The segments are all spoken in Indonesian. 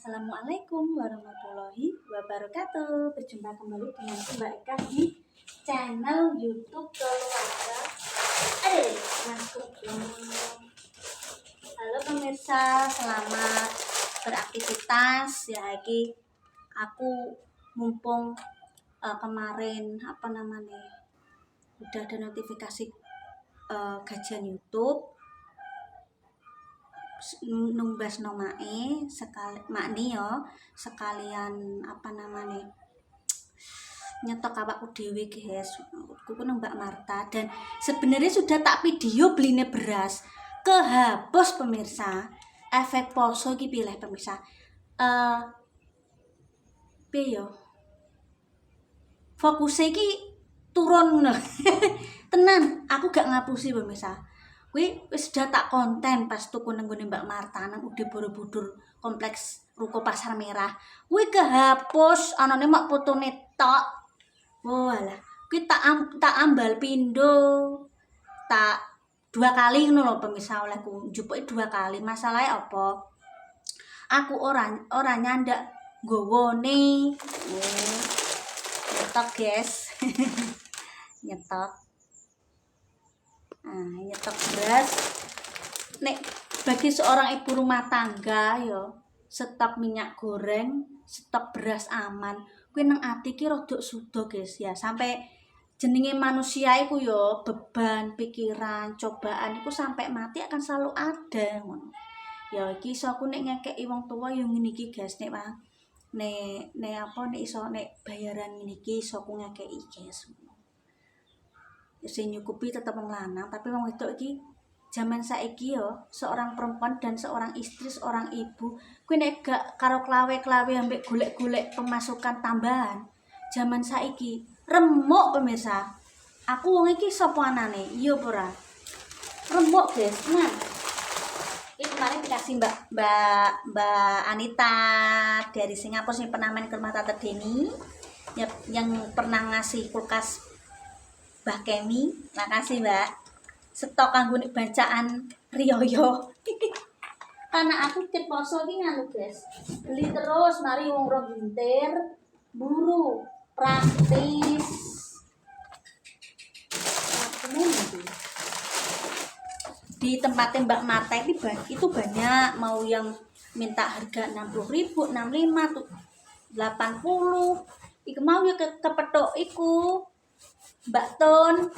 Assalamualaikum warahmatullahi wabarakatuh. Berjumpa kembali dengan Mbak Eka di channel YouTube Keluarga. Masuk. Halo pemirsa, selamat beraktivitas. Ya, iki aku mumpung kemarin udah ada notifikasi gajian YouTube. Numbas nomae sekali makni yo sekalian nyetok awakku dhewe guys. Kuku nang Mbak Marta dan sebenarnya sudah tak video beline beras kehapus pemirsa. Efek poso iki pilih pemirsa. Piye yo? Fokusnya iki turun ngono. Tenan, aku gak ngapusi pemirsa. Kuwi wis sudah tak konten pas tuku nang gone Mbak Marta nang Ude Borobudur kompleks Ruko Pasar Merah. Kuwi kehapus anane mak fotone tok. Walah, kuwi tak ambal pindho. Tak 2 kali ngono lho pemirsa olehku. Njupuke 2 kali. Masalahe apa? Aku ora nyandak nggawane. Nyetok, guys. Nyetok. Nyetok beras. Nek bagi seorang ibu rumah tangga yo, stok minyak goreng, stok beras aman. Kuwi nang ati ki rada suda, guys ya. Sampai jenenge manusia iku yo beban, pikiran, cobaan iku sampai mati akan selalu ada ngono. Ya iki iso aku nek ngekeki wong tua yo ngene iki, guys. Nek bayaran ngene iki iso aku ngekeki, guys. Sing nyukupi tetep wong lanang, tapi wong wedok iki zaman saiki yo, seorang perempuan dan seorang istri, seorang ibu, kuwi nek gak karo klawe-klawe ambek golek-golek pemasukan tambahan, zaman saiki remuk pemirsa. Aku wong iki sapa anane? Iya ora? Remuk, guys. Nah, ini kemarin dikasih Mbak Anita dari Singapura sing pernah main ke rumah Tante Deni, yang pernah ngasih kulkas Mbak Kemi. Makasih Mbak. Stok kanggo bacaan riyoyo. Karena aku ket poso iki nganu guys. Beli terus mari wong ro gintir, buru, praktis. Di tempatnya Mbak Marta itu banyak, mau yang minta harga 60.000, 65 tuh 80. Iku mau ya kepethuk iku Mbak Ton,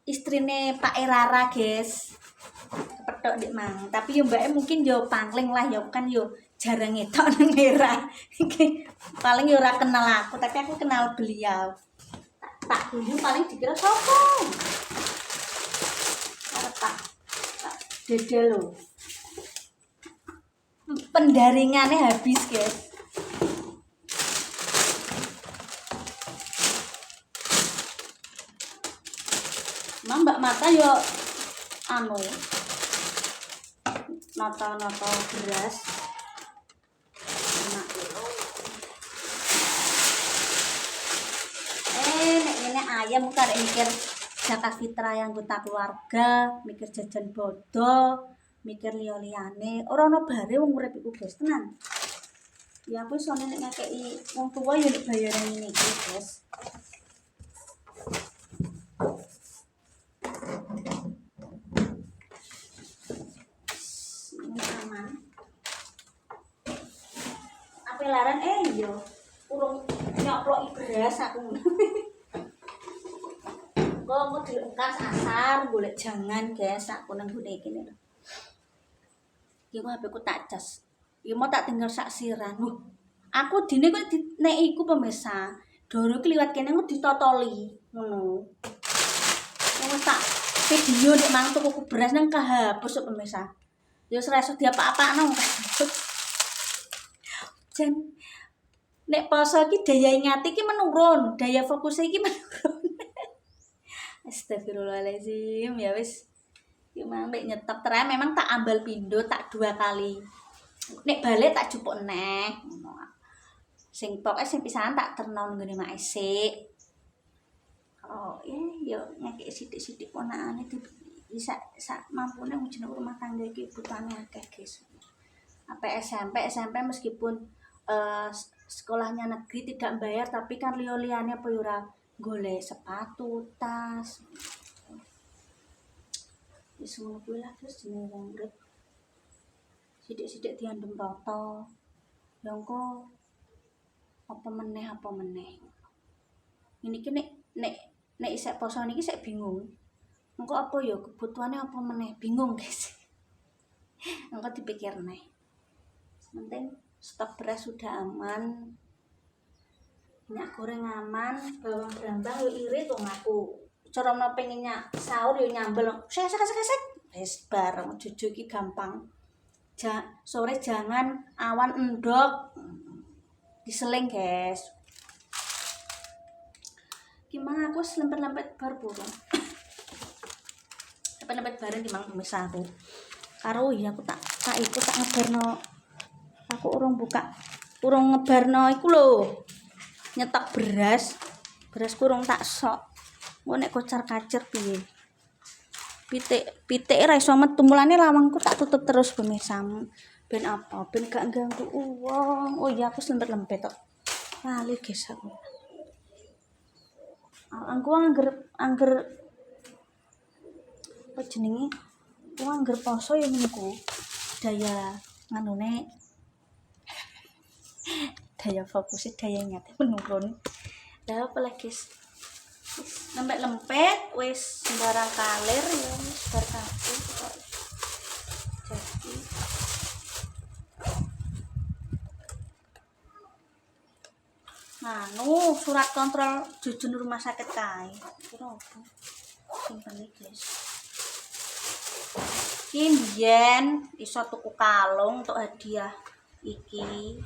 istrine Pak Erara, guys. Kepethuk dik mang. Tapi yo mbake mungkin yo pangling lah, yo kan yo jarang ngetok nang era. Paling yo ora kenal aku, tapi aku kenal beliau. Tak dulu paling dikira sapa. Arep tak dede lho. Pendaringannya habis, guys. Mbak Marta yo nata beras 5 kilo. Nek ngene ayam karek mikir zakat fitrah yang anggota keluarga, mikir jajan bodo, mikir liya-liyane. Ora ono bare wong urip iku, guys, tenan. Ya aku iso nek ngekeki wong tua yo nek bayaran ngene iki, guys. Laran yo urung nyoploki beras aku. Kok mau dilengkas asar golek jangan, guys. Aku nang gone iki lho. Iki kok HP ku tak cas. Ya mau tak tinggal sak siran. Aku dine kok nek iku pemirsa. Doro kliwat kene kok ditotoli ngono. Wong tak video nek mang tuku beras nang kehapus pemirsa. Ya ora iso diapa-apakno. Jan nek poso iki daya ingat iki menurun, daya fokus iki menurun. Astagfirullahaladzim, ya wis. Ki mang nek nyetop terae memang tak ambal pindho tak 2 kali. Nek balik tak jupuk neh ngono. Sing pokoke sing pisanan tak terno nggone mak esik. Oh, yo ngekek sithik-sithik ponakane bisa sak mampune wujud rumah tangga iki butuhane akeh, guys. sampai SMP meskipun sekolahnya negeri tidak bayar, tapi kan liane apa ora golek sepatu, tas. Wis ngono kuwi lah terus jenenge wong urip. Sithik-sithik diandem rata. Ya engko apa meneh. Ini ki nek isek poso niki sik bingung. Engko apa ya kebutuhane apa meneh bingung guys. Engko dipikir neh. Penting stok beras sudah aman. Minyak goreng aman, bawang brambang yo irit wong aku. Cara menawa pengennya sahur yo nyambel. Sek. Wis bareng juju iki gampang. Sore jangan awan endok. Diseling, guys. Gimana aku selempet-lempet bar burung. Lempet bareng gimana pemirsa aku. Karo ya aku tak ngebarno. Aku urung ngebarno iku lho. Nyetok beras kurung tak sok. Engko nek kocar-kacir piye? Pitik ra iso metu mulane lawangku tak tutup terus pemirsa. Ben apa? Ben gak ganggu wong. Oh iya aku lempet-lempet tok. Lali guys aku. Aku angger apa jenenge? Aku angger poso ya niku. Daya nganune daya fokusnya daya ingat menurun. Lah apa lagi guys? Lempet wis sembarang kalir ya wis bar kabeh kok. Jadi surat kontrol jujun rumah sakit kae. Kira apa? Simpen iki guys. Ki mbiyen iso tuku kalung untuk hadiah iki.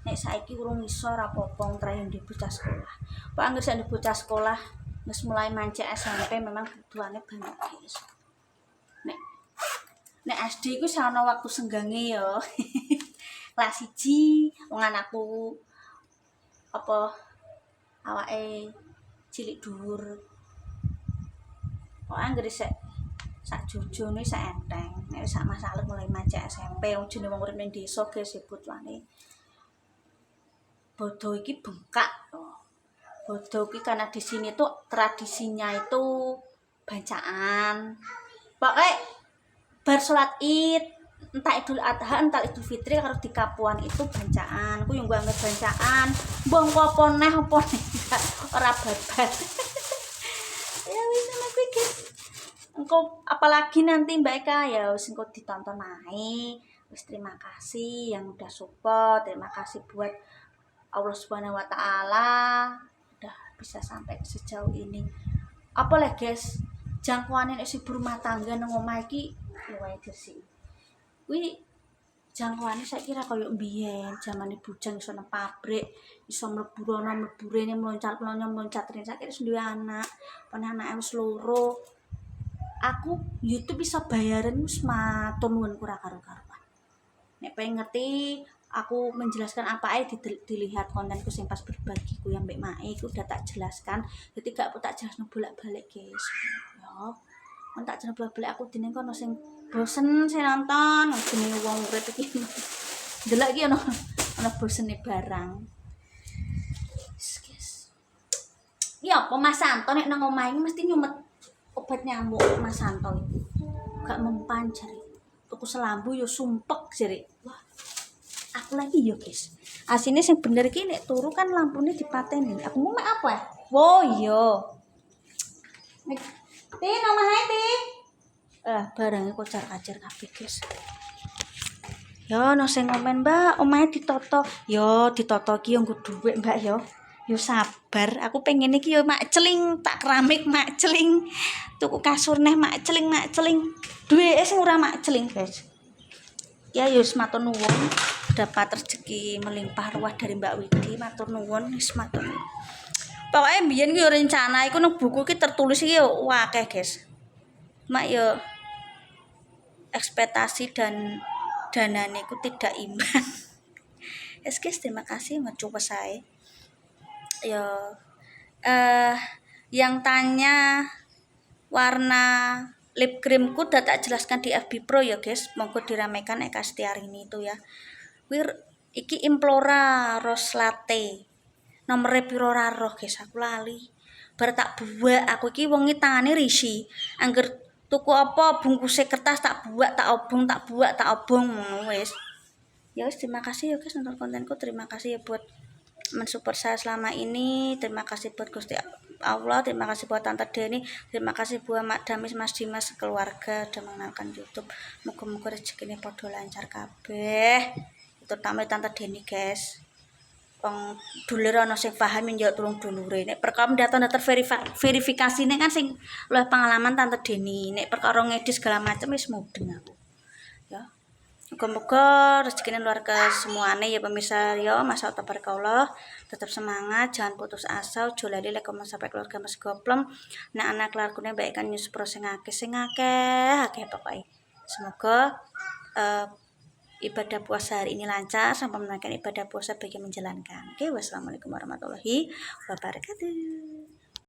Nek saiki urung iso ora apa-apa trae ndek bocah sekolah. Kok anggere sak ndek bocah sekolah wis mulai mancek SMP memang kebutuhannya banyak guys. Nek SD ku ana waktu senggange ya. Kelas 1 wong anakku apa awake cilik dhuwur. Kok anggere sak jujune sak enteng. Nek sak masalah mulai mancek SMP wong jenenge wong urip ning desa guys kebutuhane. Bodo iki bengkak. Bodo iki karena di sini tuh tradisinya itu bacaan. Pokoknya bar salat Id, entah Idul Adha, entah Idul Fitri karo di Kapuan itu bacaan. Aku yang gua anggap bacaan. Mbong apa neh ora babat. Ya wis ngono kuwi guys. Engko apalagi nanti Mbak Eka ya wis engko ditonton ae. Wis terima kasih yang udah support, terima kasih buat Allah Subhanahu wa taala udah bisa sampai sejauh ini. Apa lah guys, jangkauane nek ibu rumah tangga nang omah iki luwih gresik. Kuwi jangkauane saiki ra koyo mbiyen, zamane bujang iso nang pabrik, iso mlebu rono mlebu rene mloncat rene saiki wis duwe anak, pene anake wis loro. Aku YouTube iso bayaran wis matur nuwun ora karo-karuan. Nek pengen ngerti aku menjelaskan apa aja dilihat kontenku yang pas berbagi ku yang Mbak Mae ku udah tak jelaskan. Jadi gak aku tak jelasno bolak-balik guys. Ya. Kon tak jelasno bolak-balik aku dene kono sing bosen saya nonton jenenge wong urip iki. Delok iki ono bosene barang. Guys. Ya apa Mas Santo nek nang omah iki mesti nyumet obat nyamuk Mas Santo itu. Gak mempan jare. Tuku selambu yo sumpek jare. Wah. Aku lagi yo guys. Asine sing bener iki nek turu kan lampune dipateni. Aku mau mek apa ya? Oh iya. Ti nomah ae ti. Barangnya kocar-kacir kabeh guys. Yo ono sing ngomen, "Mbak, omahe ditoto." Yo ditoto iki yo nggo dhuwit, Mbak yo. Yo sabar, aku pengen iki yo mak celing, tak keramik mak celing. Tuku kasur neh mak celing. Duweke sing ora mak celing, guys. Ya yo matur nuwun. Dapat rezeki melimpah ruah dari Mbak Widi, matur nuwun wis matur nuwun. Pokoke mbiyen ku yo rencana iku nang buku iki tertulis iki yo akeh, guys. Mak yo ekspektasi dan danane ku tidak imbang. Yes guys, terima kasih mencoba saya. Yo yang tanya warna lip creamku udah tak jelaskan di FB Pro ya guys, monggo diramaikan Eka Setiarini itu ya. Kuwi iki Implora Rose Latte. Nomere piro ora roh guys, aku lali. Bar tak buak, aku iki wong tangane risi. Angger tuku apa bungkuse kertas tak buak, tak obong, tak buak, tak obong ngono wis. Ya wis, terima kasih ya guys nonton kontenku. Terima kasih ya buat mensupport saya selama ini. Terima kasih buat Gusti Allah, terima kasih buat Tante Deni, terima kasih buat Mak Damis, Mas Dimas, keluarga udah mengenalkan YouTube. Muga-muga rezekine padha lancar kabeh. Terutama Tante Deni guys. Wong dulur ana sing paham njawab tulung dulure. Nek perkara data verifikasine kan sing luwih pengalaman Tante Deni. Nek perkara ngedit segala macam wis mudeng aku. Ya. Moga-moga rezekine luar ke semuanya ya pemirsa ya, masa tabarakallah. Tetap semangat, jangan putus asa, ojo lali lek sampai keluarga Mas Goplem. Nek anak lakune baik kan nyus pro sing akeh pokoke. Semoga ibadah puasa hari ini lancar sampai menunaikan ibadah puasa bagi menjalankan. Oke, wassalamualaikum warahmatullahi wabarakatuh.